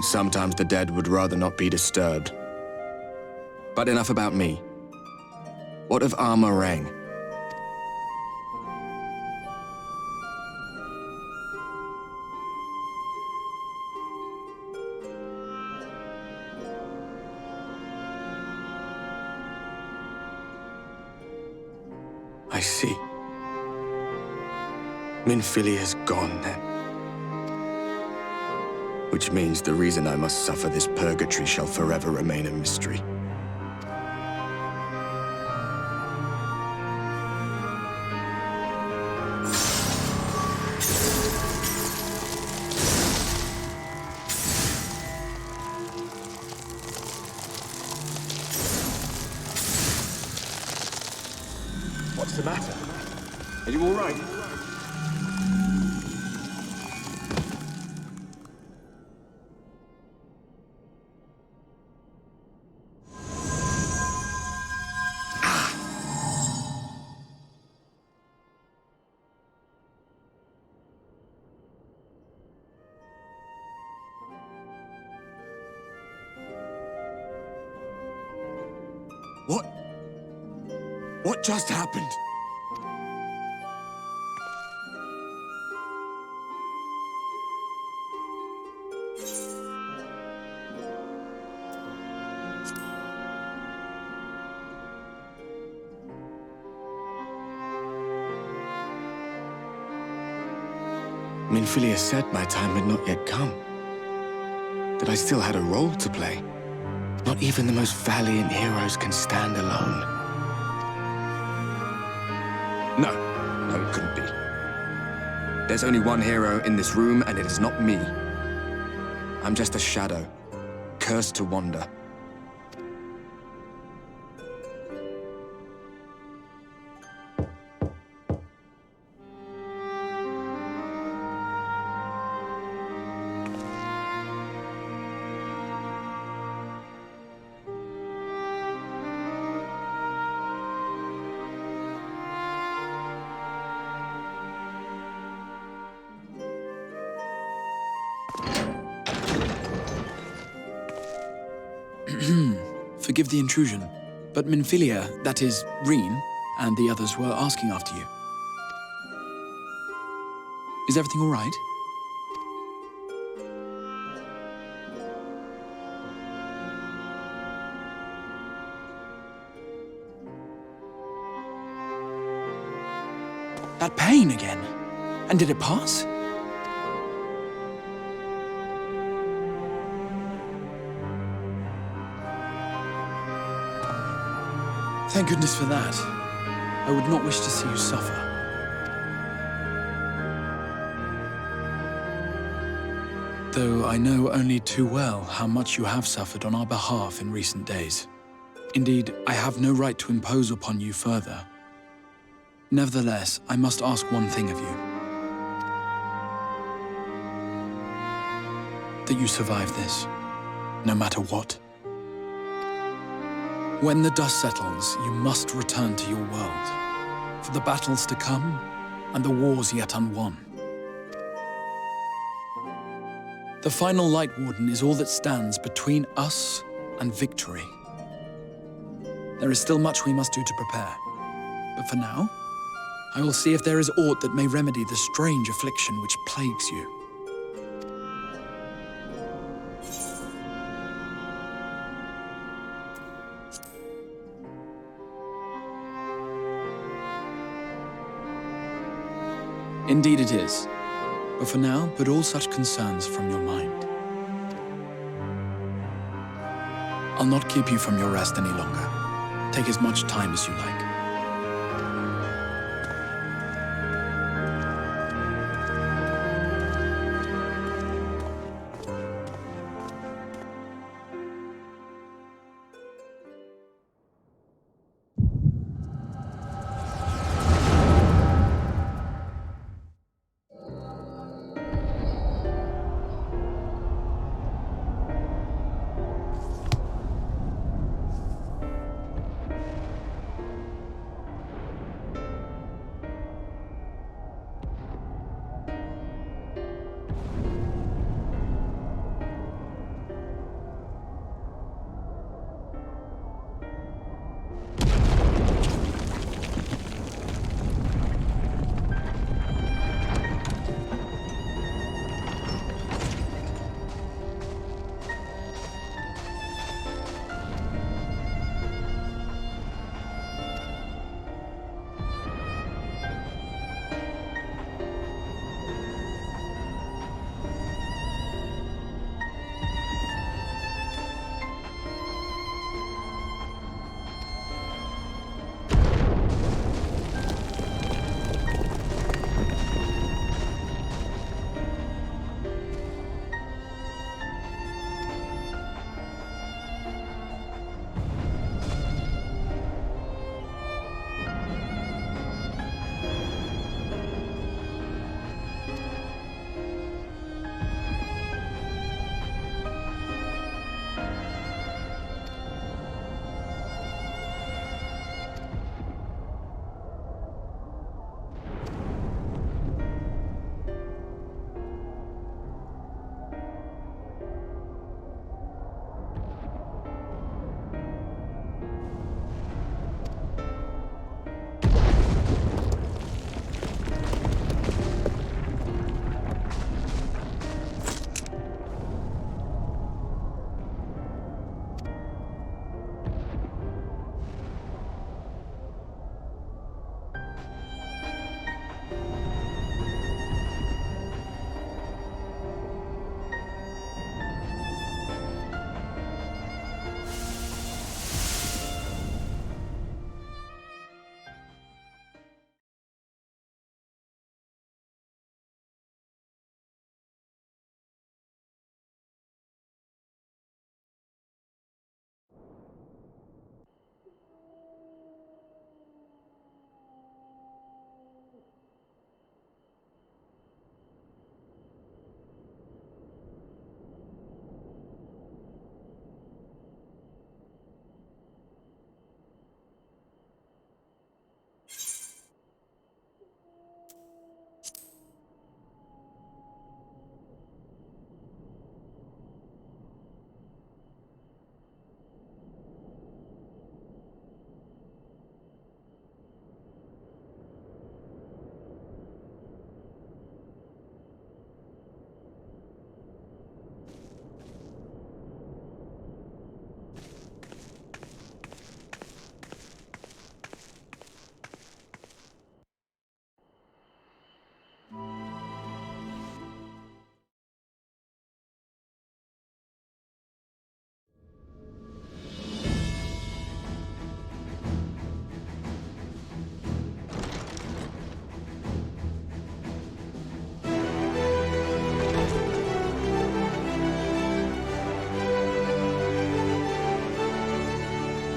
Sometimes the dead would rather not be disturbed. But enough about me. What of Armorang? I see. Minfilia's gone, then. Which means the reason I must suffer this purgatory shall forever remain a mystery. What's the matter? Are you all right? What just happened? Minfilia said my time had not yet come. That I still had a role to play. Not even the most valiant heroes can stand alone. No, it couldn't be. There's only one hero in this room, and it is not me. I'm just a shadow, cursed to wander. Forgive the intrusion, but Minfilia, that is, Reen, and the others were asking after you. Is everything all right? That pain again? And did it pass? Thank goodness for that. I would not wish to see you suffer. Though I know only too well how much you have suffered on our behalf in recent days. Indeed, I have no right to impose upon you further. Nevertheless, I must ask one thing of you. That you survive this, no matter what. When the dust settles, you must return to your world, for the battles to come and the wars yet unwon. The final Light Warden is all that stands between us and victory. There is still much we must do to prepare, but for now, I will see if there is aught that may remedy the strange affliction which plagues you. Indeed it is. But for now, put all such concerns from your mind. I'll not keep you from your rest any longer. Take as much time as you like.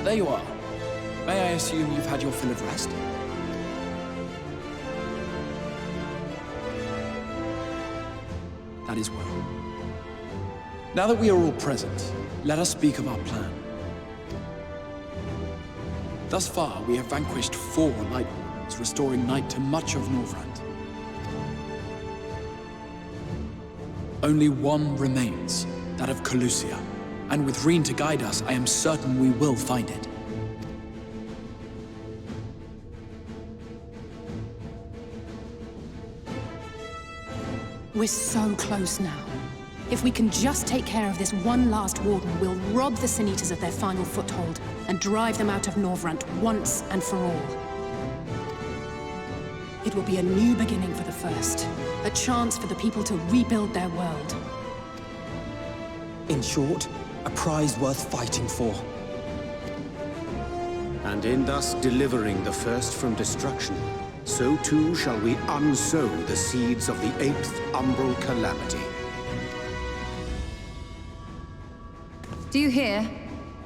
there you are. May I assume you've had your fill of rest? That is well. Now that we are all present, let us speak of our plan. Thus far, we have vanquished 4 Light Wardens, restoring night to much of Norvrand. Only one remains, that of Calusia. And with Reen to guide us, I am certain we will find it. We're so close now. If we can just take care of this one last Warden, we'll rob the Sin Eaters of their final foothold and drive them out of Norvrand once and for all. It will be a new beginning for the First, a chance for the people to rebuild their world. In short, a prize worth fighting for. And in thus delivering the First from destruction, so too shall we unsow the seeds of the 8th umbral calamity. Do you hear?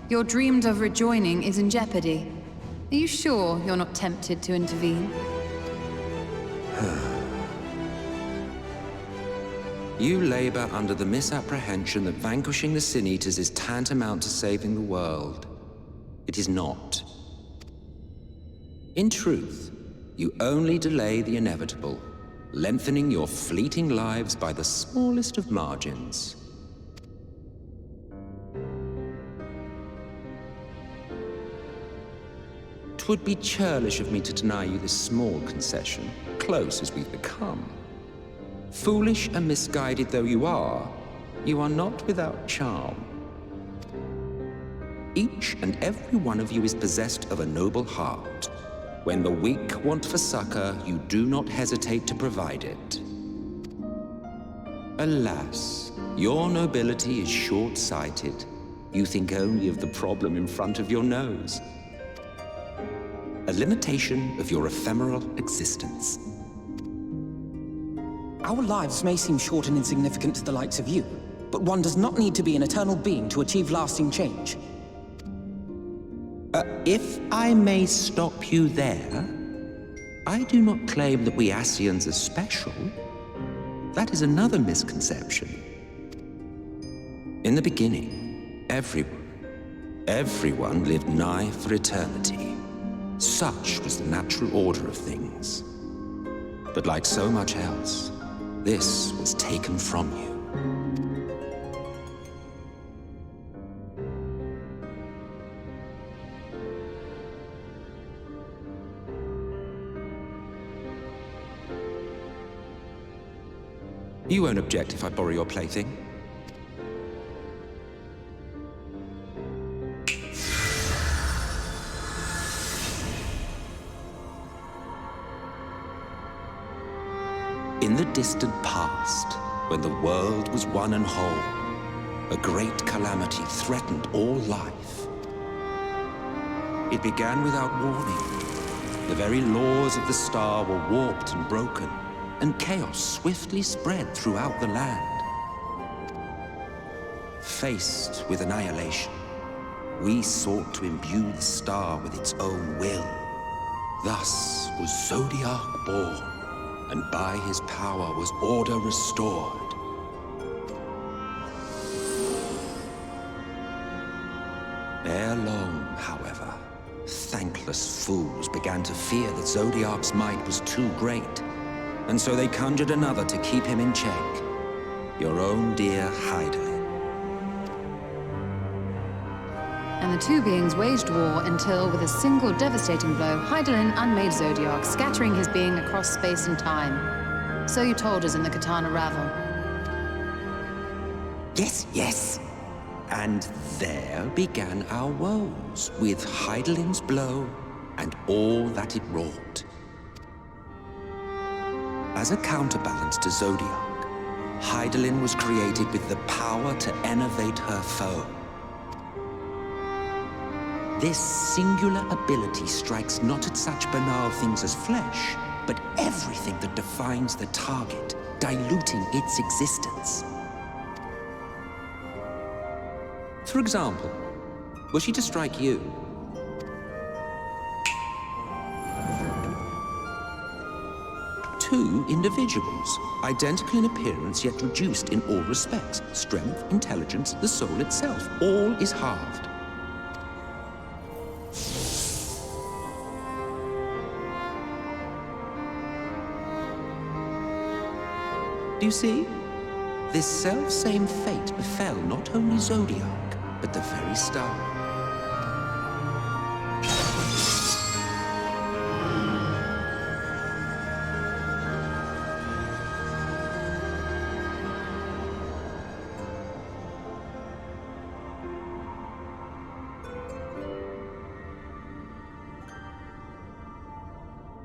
Your dreamed of rejoining is in jeopardy. Are you sure you're not tempted to intervene? You labor under the misapprehension that vanquishing the Sin Eaters is tantamount to saving the world. It is not. In truth, you only delay the inevitable, lengthening your fleeting lives by the smallest of margins. Twould be churlish of me to deny you this small concession, close as we've become. Foolish and misguided though you are not without charm. Each and every one of you is possessed of a noble heart. When the weak want for succor, you do not hesitate to provide it. Alas, your nobility is short-sighted. You think only of the problem in front of your nose. A limitation of your ephemeral existence. Our lives may seem short and insignificant to the likes of you, but one does not need to be an eternal being to achieve lasting change. If I may stop you there, I do not claim that we Ascians are special. That is another misconception. In the beginning, everyone lived nigh for eternity. Such was the natural order of things. But like so much else, this was taken from you. You won't object if I borrow your plaything? In the distant past, when the world was one and whole, a great calamity threatened all life. It began without warning. The very laws of the star were warped and broken, and chaos swiftly spread throughout the land. Faced with annihilation, we sought to imbue the star with its own will. Thus was Zodiac born, and by his power was order restored. Ere long, however, thankless fools began to fear that Zodiac's might was too great, and so they conjured another to keep him in check. Your own dear Hydaelyn. And the two beings waged war until, with a single devastating blow, Hydaelyn unmade Zodiac, scattering his being across space and time. So you told us in the Katana Ravel. Yes, yes. And there began our woes, with Hydaelyn's blow and all that it wrought. As a counterbalance to Zodiac, Hydaelyn was created with the power to enervate her foe. This singular ability strikes not at such banal things as flesh, but everything that defines the target, diluting its existence. For example, were she to strike you, two individuals, identical in appearance yet reduced in all respects. Strength, intelligence, the soul itself, all is halved. Do you see? This self-same fate befell not only Zodiac, but the very star.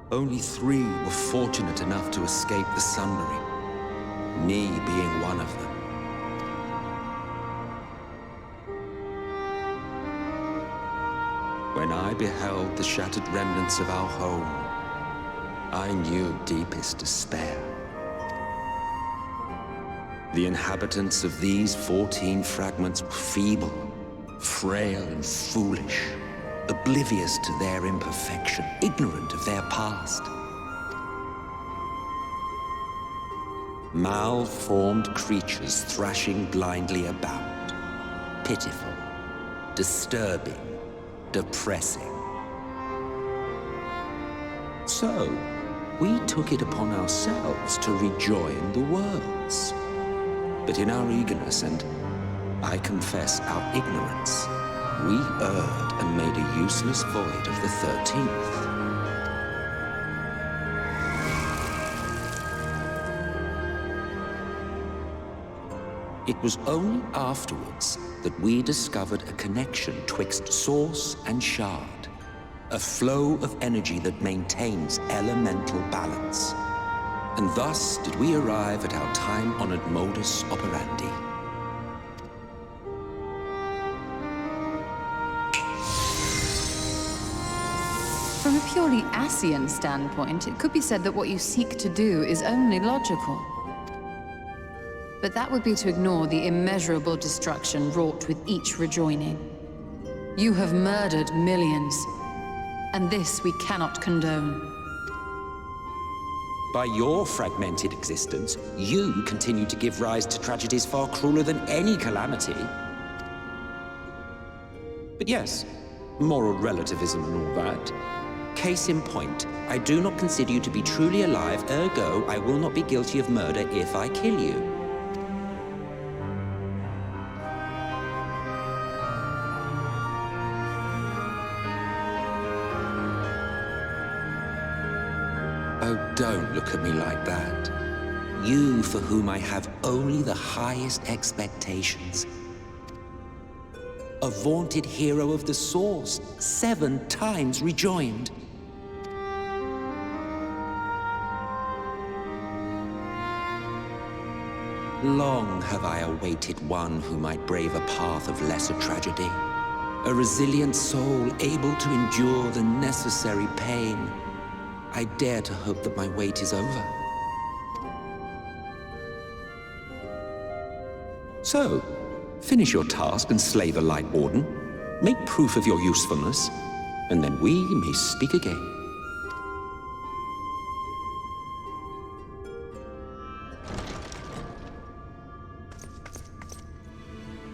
Only 3 were fortunate enough to escape the Sundering, me being one of them. When I beheld the shattered remnants of our home, I knew deepest despair. The inhabitants of these 14 fragments were feeble, frail and foolish, oblivious to their imperfection, ignorant of their past. Malformed creatures thrashing blindly about. Pitiful, disturbing, depressing. So, we took it upon ourselves to rejoin the worlds. But in our eagerness and, I confess, our ignorance, we erred and made a useless void of the 13th. It was only afterwards that we discovered a connection twixt source and shard, a flow of energy that maintains elemental balance. And thus did we arrive at our time-honored modus operandi. From a purely Ascian standpoint, it could be said that what you seek to do is only logical. But that would be to ignore the immeasurable destruction wrought with each rejoining. You have murdered millions, and this we cannot condone. By your fragmented existence, you continue to give rise to tragedies far crueler than any calamity. But yes, moral relativism and all that. Case in point, I do not consider you to be truly alive, ergo I will not be guilty of murder if I kill you. Oh, don't look at me like that. You for whom I have only the highest expectations. A vaunted hero of the Source, 7 times rejoined. Long have I awaited one who might brave a path of lesser tragedy. A resilient soul able to endure the necessary pain. I dare to hope that my wait is over. So, finish your task and slay the Light Warden. Make proof of your usefulness, and then we may speak again.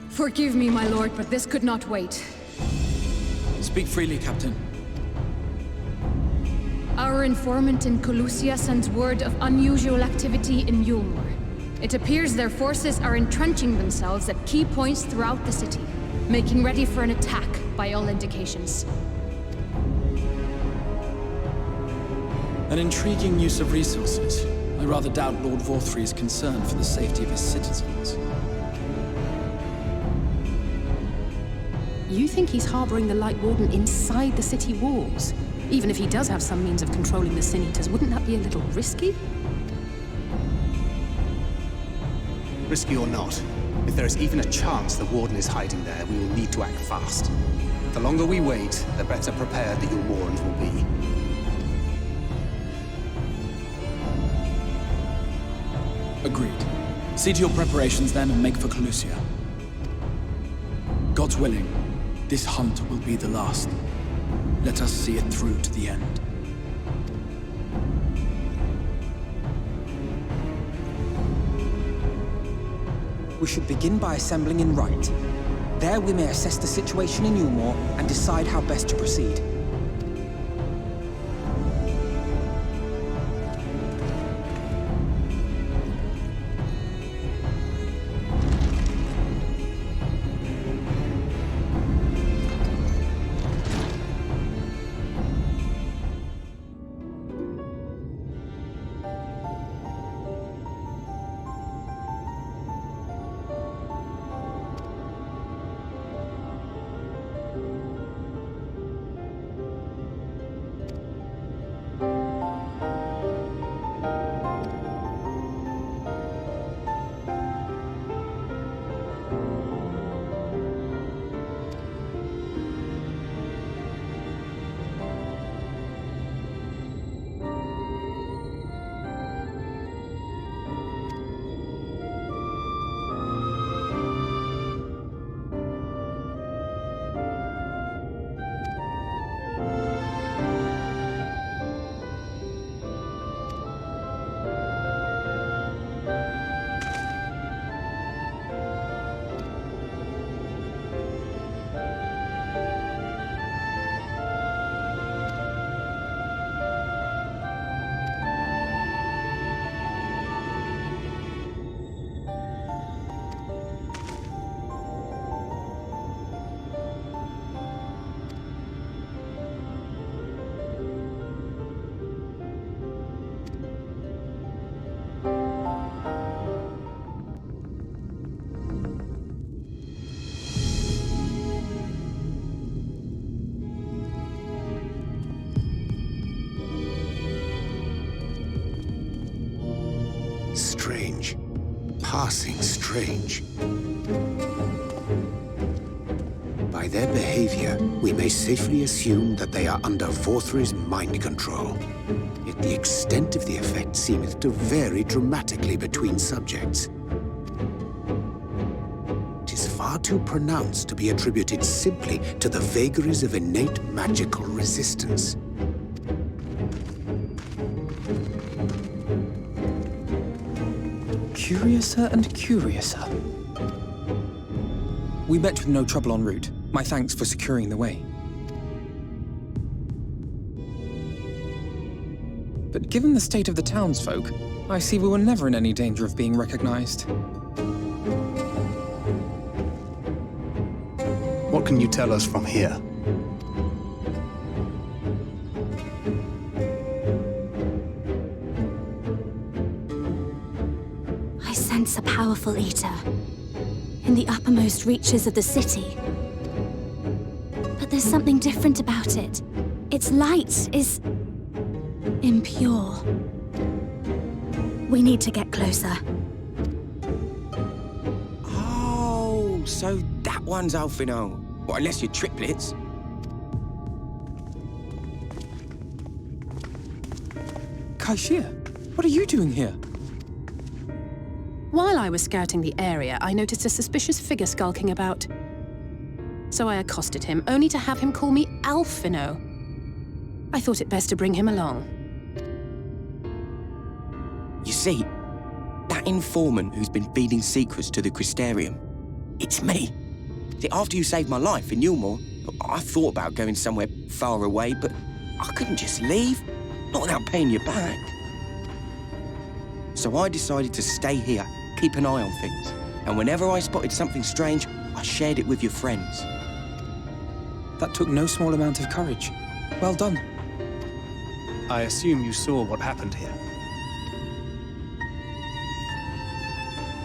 Forgive me, my lord, but this could not wait. Speak freely, Captain. Our informant in Colusia sends word of unusual activity in Yulmor. It appears their forces are entrenching themselves at key points throughout the city, making ready for an attack by all indications. An intriguing use of resources. I rather doubt Lord Vorthry is concerned for the safety of his citizens. You think he's harboring the Light Warden inside the city walls? Even if he does have some means of controlling the Sin Eaters, wouldn't that be a little risky? Risky or not, if there is even a chance the Warden is hiding there, we will need to act fast. The longer we wait, the better prepared the Yulmorans will be. Agreed. See to your preparations then and make for Colusia. God's willing, this hunt will be the last. Let us see it through to the end. We should begin by assembling in Rite. There we may assess the situation in Yulmore and decide how best to proceed. Strange. Passing strange. By their behavior, we may safely assume that they are under Vorthri's mind control. Yet the extent of the effect seemeth to vary dramatically between subjects. It is far too pronounced to be attributed simply to the vagaries of innate magical resistance. Curiouser and curiouser. We met with no trouble en route. My thanks for securing the way. But given the state of the townsfolk, I see we were never in any danger of being recognized. What can you tell us from here? I sense a powerful eater in the uppermost reaches of the city. But there's something different about it. Its light is impure. We need to get closer. Oh, so that one's Alphino. Well, unless you're triplets. Kaishir, what are you doing here? While I was scouting the area, I noticed a suspicious figure skulking about. So I accosted him, only to have him call me Alphino. I thought it best to bring him along. You see, that informant who's been feeding secrets to the Crystarium, it's me. See, after you saved my life in Yulmore, I thought about going somewhere far away, but I couldn't just leave, not without paying you back. So I decided to stay here, keep an eye on things, and whenever I spotted something strange, I shared it with your friends. That took no small amount of courage. Well done. I assume you saw what happened here.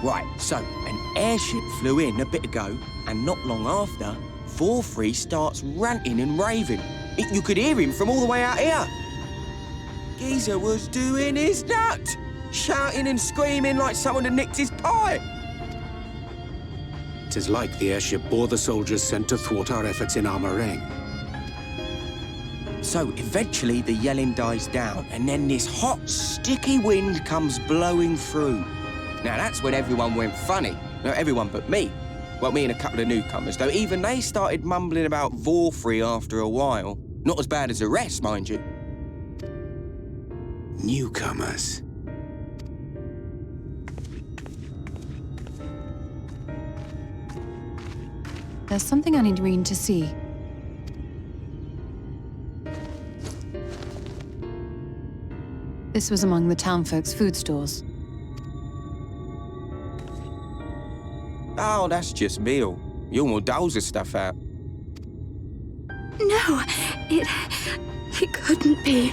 Right, so an airship flew in a bit ago, and not long after, Vorthri starts ranting and raving. You could hear him from all the way out here. Geezer was doing his nut, shouting and screaming like someone had nicked his pie. 'Tis like the airship bore the soldiers sent to thwart our efforts in Armorang. So eventually the yelling dies down, and then this hot, sticky wind comes blowing through. Now that's when everyone went funny. No, everyone but me. Well, me and a couple of newcomers, though even they started mumbling about Vorthri after a while. Not as bad as the rest, mind you. Newcomers. There's something I need Reen to see. This was among the townfolk's food stores. Oh, that's just meal. You will douse the stuff out. No, it couldn't be.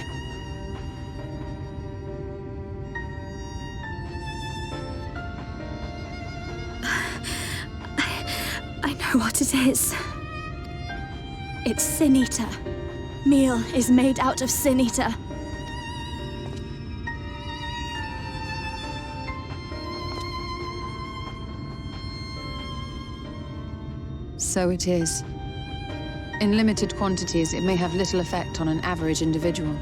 I know what it is. It's Sin Eater. Meal is made out of Sin Eater. So it is. In limited quantities, it may have little effect on an average individual.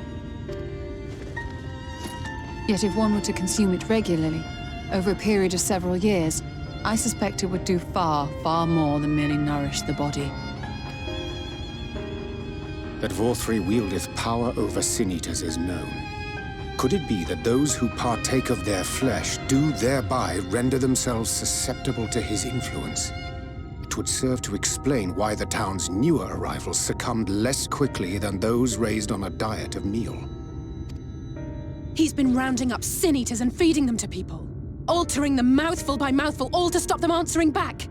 Yet if one were to consume it regularly, over a period of several years, I suspect it would do far, far more than merely nourish the body. That Vorthri wieldeth power over Sin Eaters is known. Could it be that those who partake of their flesh do thereby render themselves susceptible to his influence? It would serve to explain why the town's newer arrivals succumbed less quickly than those raised on a diet of meal. He's been rounding up Sin Eaters and feeding them to people. Altering them mouthful by mouthful, all to stop them answering back.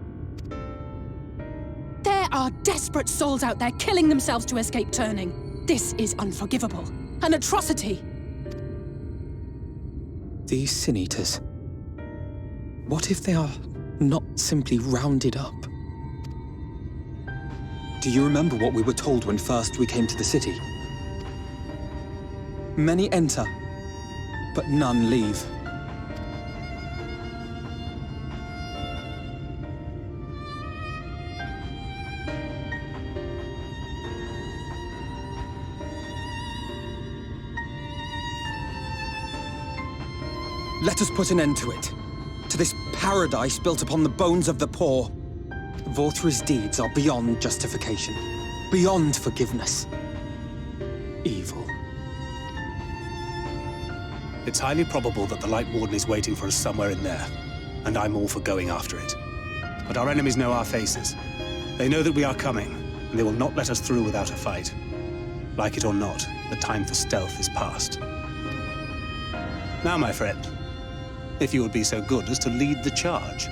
There are desperate souls out there killing themselves to escape turning. This is unforgivable. An atrocity. These Sin Eaters. What if they are not simply rounded up? Do you remember what we were told when first we came to the city? Many enter, but none leave. Let us put an end to it. To this paradise built upon the bones of the poor. Vorthri's deeds are beyond justification, beyond forgiveness. Evil. It's highly probable that the Light Warden is waiting for us somewhere in there, and I'm all for going after it. But our enemies know our faces. They know that we are coming, and they will not let us through without a fight. Like it or not, the time for stealth is past. Now, my friend, if you would be so good as to lead the charge.